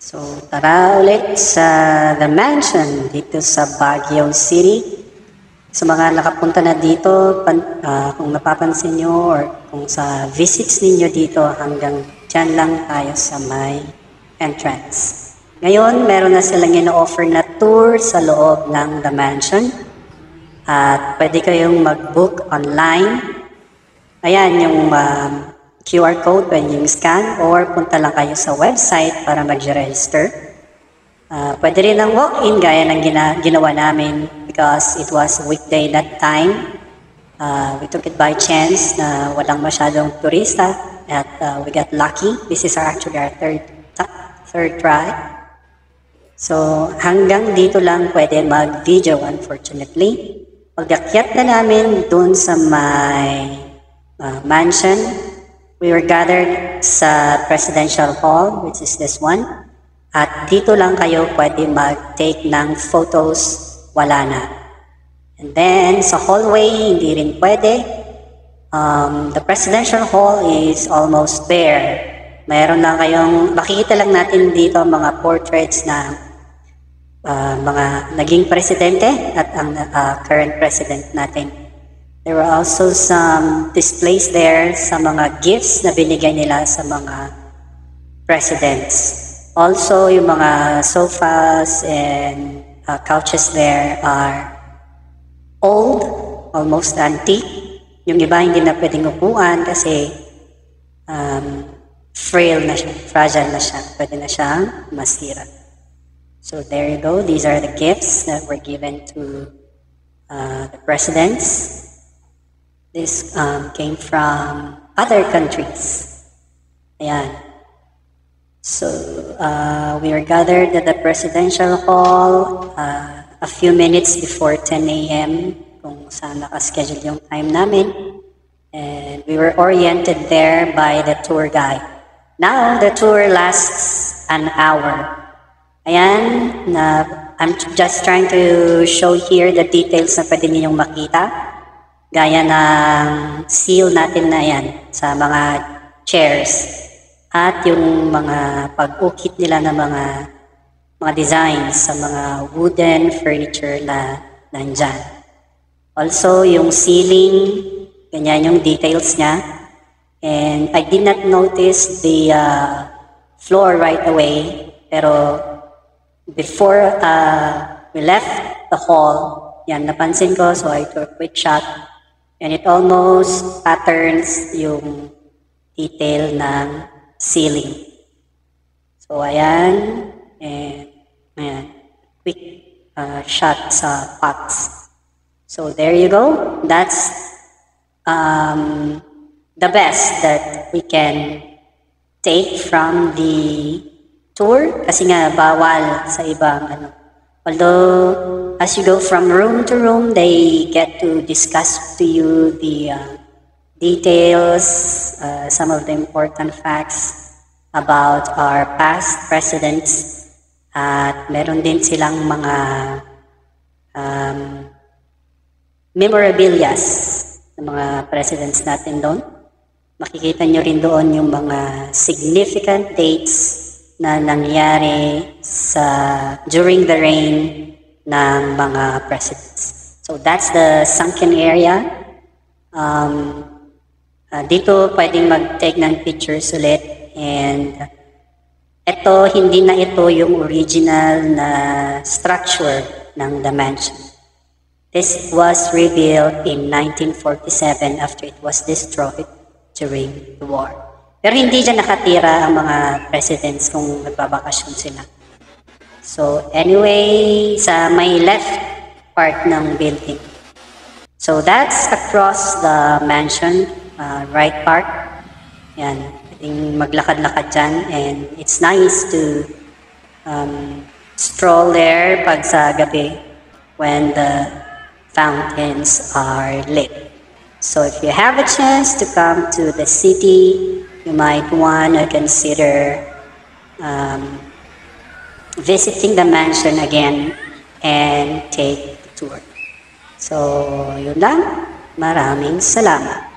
So, tara ulit sa The Mansion dito sa Baguio City. Sa mga nakapunta na dito, kung napapansin nyo or kung sa visits ninyo dito, hanggang dyan lang tayo sa may entrance. Ngayon, meron na silang ino-offer na tour sa loob ng The Mansion. At pwede kayong mag-book online. Ayan yung QR code, pwede yung scan or punta lang kayo sa website para mag-register. Pwede rin ang walk-in gaya ng ginawa namin because it was a weekday that time. We took it by chance na walang masyadong turista at we got lucky. This is actually our third try. So hanggang dito lang pwede mag-video unfortunately. Pag-akyat na namin dun sa my mansion, we were gathered sa Presidential Hall, which is this one. At dito lang kayo pwede mag-take ng photos, wala na. And then, sa hallway, hindi rin pwede. The Presidential Hall is almost bare. Mayroon lang kayong, makikita lang natin dito mga portraits na mga naging presidente at ang current president natin. There were also some displays there sa mga gifts na binigay nila sa mga presidents. Also, yung mga sofas and couches there are old, almost antique. Yung iba hindi na pwedeng upuan kasi frail na siya, fragile na siya. Pwede na siyang masira. So there you go. These are the gifts that were given to the presidents. This came from other countries. Ayan. So, we were gathered at the Presidential Hall a few minutes before 10 a.m. kung saan nakaschedule yung time namin. And we were oriented there by the tour guide. Now, the tour lasts an hour. Ayan, I'm just trying to show here the details na pwede ninyong makita. Gaya ng seal natin na yan sa mga chairs. At yung mga pag-ukit nila ng mga designs sa mga wooden furniture na nandyan. Also, yung ceiling, ganyan yung details niya. And I did not notice the floor right away. Pero before we left the hall, yan, napansin ko. So I took a quick shot. And it almost patterns yung detail ng ceiling. So, ayan. And, ayan. Quick shot sa pots. So, there you go. That's the best that we can take from the tour. Kasi nga, bawal sa ibang Although, as you go from room to room, they get to discuss to you the details, some of the important facts about our past presidents. At meron din silang mga memorabilias ng mga presidents natin doon. Makikita nyo rin doon yung mga significant dates na nangyari during the reign ng mga presidents. So that's the sunken area. Dito pwedeng mag-take ng pictures ulit. And hindi na ito yung original na structure ng The Mansion. This was rebuilt in 1947 after it was destroyed during the war. Pero hindi dyan nakatira ang mga presidents kung nagbabakasyon sila. So anyway, sa may left part ng building. So that's across the mansion, right part. Yan, pwedeng maglakad-lakad dyan. And it's nice to stroll there pag sa gabi when the fountains are lit. So if you have a chance to come to the city, you might want to consider visiting the mansion again and take the tour. So, yun lang. Maraming salamat.